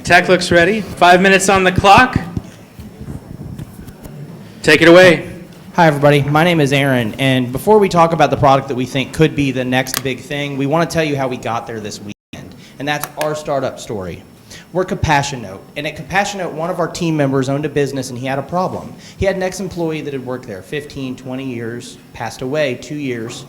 Tech looks ready. 5 minutes on the clock. Take it away. Hi, everybody. My name is Aaron, and before we talk about the product that we think could be the next big thing, we want to tell you how we got there this weekend, and that's our startup story. We're CompassioNote, and at CompassioNote, one of our team members owned a business, and he had a problem. He had an ex-employee that had worked there 15, 20 years, passed away 2 years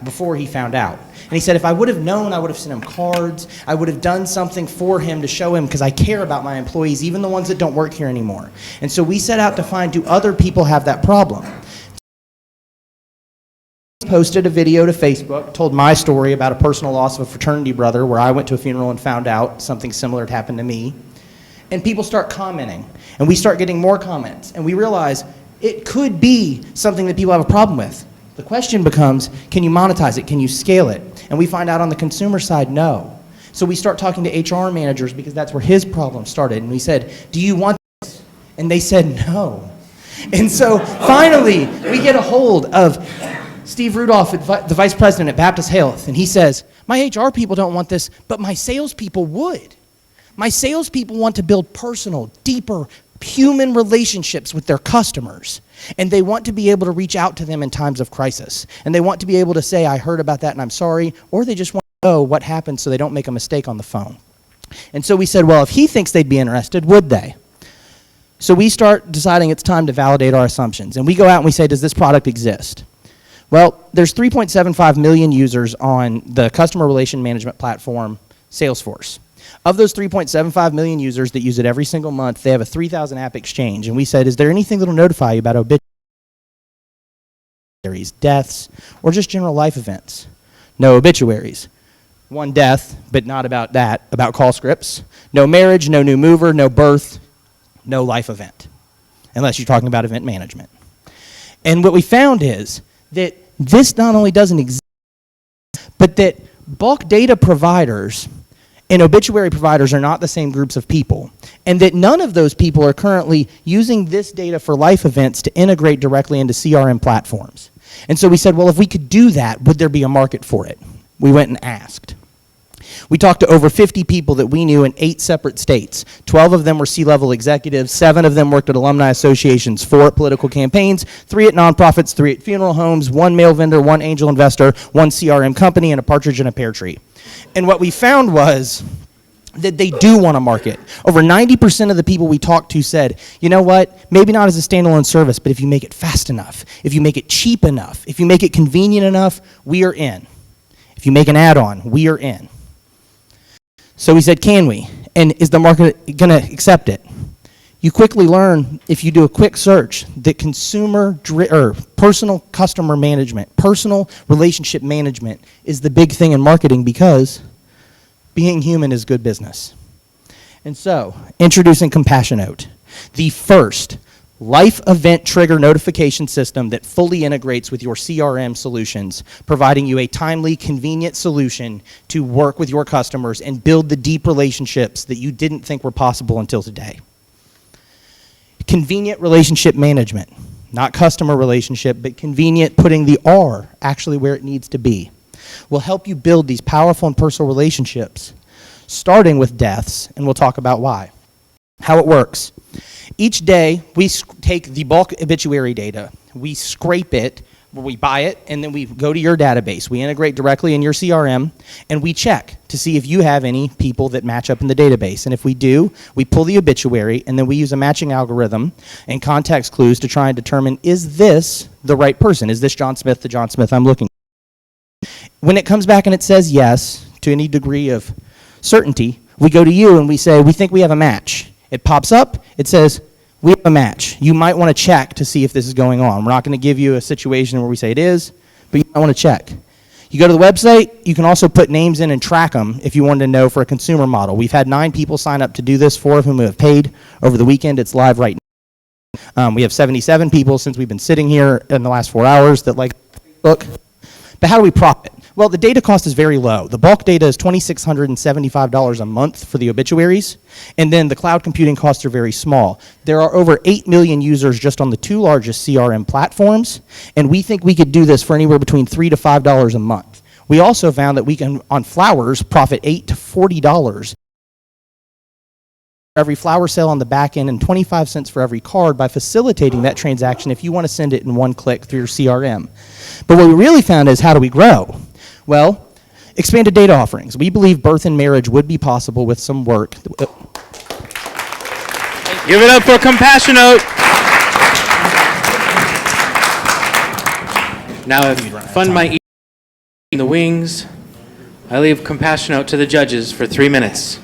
before he found out. And he said, if I would have known, I would have sent him cards, I would have done something for him to show him, because I care about my employees, even the ones that don't work here anymore. And so we set out to find, do other people have that problem? Posted a video to Facebook, told my story about a personal loss of a fraternity brother where I went to a funeral and found out something similar had happened to me. And people start commenting, and we start getting more comments, and we realize it could be something that people have a problem with. The question becomes, can you monetize it? Can you scale it? And we find out on the consumer side, no. So we start talking to HR managers because that's where his problem started. And we said, do you want this? And they said no. And so finally, we get a hold of Steve Rudolph, the vice president at Baptist Health, and he says, my HR people don't want this, but my salespeople would. My salespeople want to build personal, deeper, human relationships with their customers, and they want to be able to reach out to them in times of crisis, and they want to be able to say, I heard about that and I'm sorry, or they just want to know what happened so they don't make a mistake on the phone. And so we said, well, if he thinks they'd be interested, would they? So we start deciding it's time to validate our assumptions, and we go out and we say, does this product exist? Well, there's 3.75 million users on the customer relation management platform, Salesforce. Of those 3.75 million users that use it every single month, they have a 3,000 app exchange. And we said, is there anything that will notify you about obituaries, deaths, or just general life events? No obituaries. One death, but not about that, about call scripts. No marriage, no new mover, no birth, no life event, unless you're talking about event management. And what we found is that this not only doesn't exist, but that bulk data providers and obituary providers are not the same groups of people, and that none of those people are currently using this data for life events to integrate directly into CRM platforms. And so we said, well, if we could do that, would there be a market for it? We went and asked. We talked to over 50 people that we knew in 8 separate states. 12 of them were C-level executives, 7 of them worked at alumni associations, 4 at political campaigns, 3 at nonprofits, 3 at funeral homes, 1 mail vendor, 1 angel investor, 1 CRM company, and a partridge in a pear tree. And what we found was that they do want to market. Over 90% of the people we talked to said, you know what, maybe not as a standalone service, but if you make it fast enough, if you make it cheap enough, if you make it convenient enough, we are in. If you make an add-on, we are in. So we said, can we? And is the market going to accept it? You quickly learn, if you do a quick search, that personal customer management, personal relationship management is the big thing in marketing, because being human is good business. And so, introducing CompassioNote, the first life event trigger notification system that fully integrates with your CRM solutions, providing you a timely, convenient solution to work with your customers and build the deep relationships that you didn't think were possible until today. Convenient relationship management, not customer relationship, but convenient, putting the R actually where it needs to be, will help you build these powerful and personal relationships, starting with deaths, and we'll talk about why. How it works. Each day, we take the bulk obituary data, we scrape it, we buy it, and then we go to your database. We integrate directly in your CRM, and we check to see if you have any people that match up in the database. And if we do, we pull the obituary, and then we use a matching algorithm and context clues to try and determine, is this the right person? Is this John Smith, the John Smith I'm looking for? When it comes back and it says yes, to any degree of certainty, we go to you and we say, we think we have a match. It pops up, it says, we have a match. You might want to check to see if this is going on. We're not going to give you a situation where we say it is, but you might want to check. You go to the website, you can also put names in and track them if you wanted to know for a consumer model. We've had 9 people sign up to do this, 4 of whom have paid over the weekend. It's live right now. We have 77 people since we've been sitting here in the last 4 hours that like Facebook. But how do we profit? Well, the data cost is very low. The bulk data is $2,675 a month for the obituaries, and then the cloud computing costs are very small. There are over 8 million users just on the 2 largest CRM platforms, and we think we could do this for anywhere between $3 to $5 a month. We also found that we can, on flowers, profit $8 to $40 every flower sale on the back end and 25 cents for every card by facilitating that transaction if you want to send it in one click through your CRM. But what we really found is, how do we grow? Well, expanded data offerings. We believe birth and marriage would be possible with some work. Give it up for CompassioNote. Now, if fun might eat in the wings, I leave CompassioNote to the judges for 3 minutes.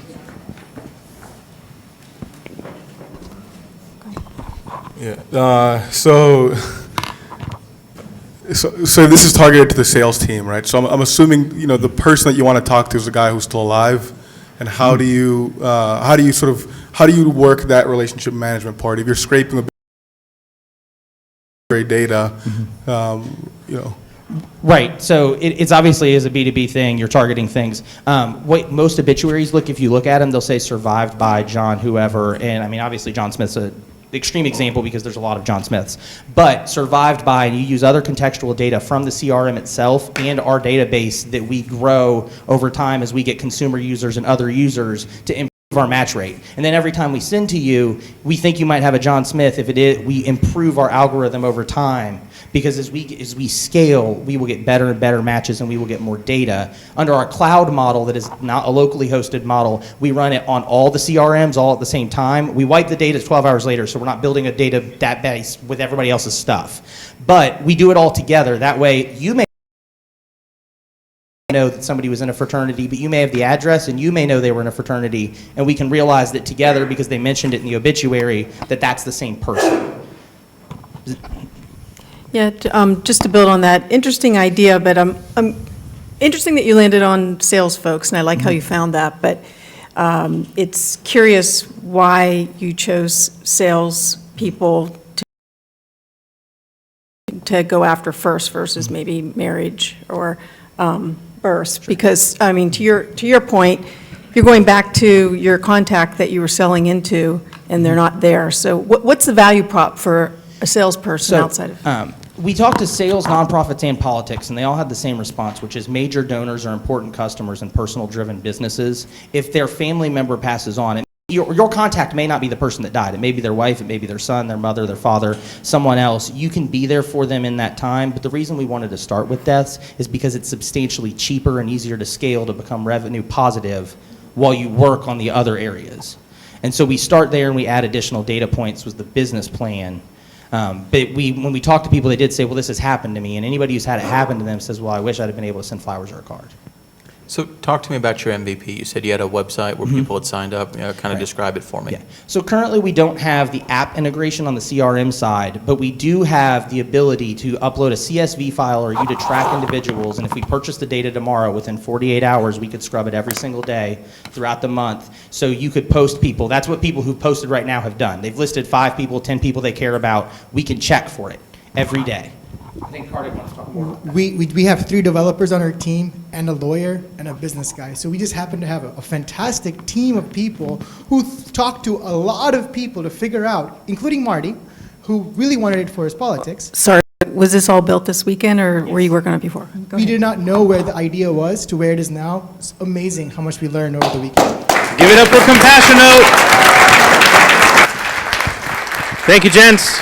Yeah. So this is targeted to the sales team, right? So I'm assuming the person that you want to talk to is a guy who's still alive, and how do you work that relationship management part? If you're scraping the great data, Right. So it's obviously is a B2B thing. You're targeting things. What most obituaries if you look at them, they'll say survived by John whoever. And I mean, obviously John Smith's an extreme example because there's a lot of John Smiths. But survived by, and you use other contextual data from the CRM itself and our database that we grow over time as we get consumer users and other users to improve our match rate. And then every time we send to you, we think you might have a John Smith. If it is, we improve our algorithm over time, because as we scale, we will get better and better matches and we will get more data. Under our cloud model that is not a locally hosted model, we run it on all the CRMs all at the same time. We wipe the data 12 hours later, so we're not building a data database with everybody else's stuff. But we do it all together. That way, you may know that somebody was in a fraternity, but you may have the address and you may know they were in a fraternity, and we can realize that together, because they mentioned it in the obituary, that that's the same person. Yeah, just to build on that, interesting idea, but interesting that you landed on sales folks, and I like how you found that, but it's curious why you chose sales people to go after first versus maybe marriage or birth, because I mean, to your point, you're going back to your contact that you were selling into, and they're not there. So what's the value prop for a salesperson outside of? We talked to sales, nonprofits, and politics, and they all had the same response, which is major donors are important customers and personal-driven businesses. If their family member passes on, your contact may not be the person that died. It may be their wife, it may be their son, their mother, their father, someone else. You can be there for them in that time, but the reason we wanted to start with deaths is because it's substantially cheaper and easier to scale to become revenue positive while you work on the other areas. And so we start there and we add additional data points was the business plan. But when we talk to people, they did say, well, this has happened to me. And anybody who's had it happen to them says, well, I wish I'd have been able to send flowers or a card. So talk to me about your MVP. You said you had a website where people had signed up. Kind of describe it for me. Yeah. So currently we don't have the app integration on the CRM side, but we do have the ability to upload a CSV file or you to track individuals. And if we purchase the data tomorrow, within 48 hours, we could scrub it every single day throughout the month. So you could post people. That's what people who've posted right now have done. They've listed 5 people, 10 people they care about. We can check for it every day. I think Carter wants to talk more about that. We have 3 developers on our team and a lawyer and a business guy. So we just happen to have a fantastic team of people who talk to a lot of people to figure out, including Marty, who really wanted it for his politics. Sorry, was this all built this weekend, or were you working on it before? Go We ahead. did not know where the idea was to where it is now. It's amazing how much we learned over the weekend. Give it up for CompassioNote. Thank you, gents.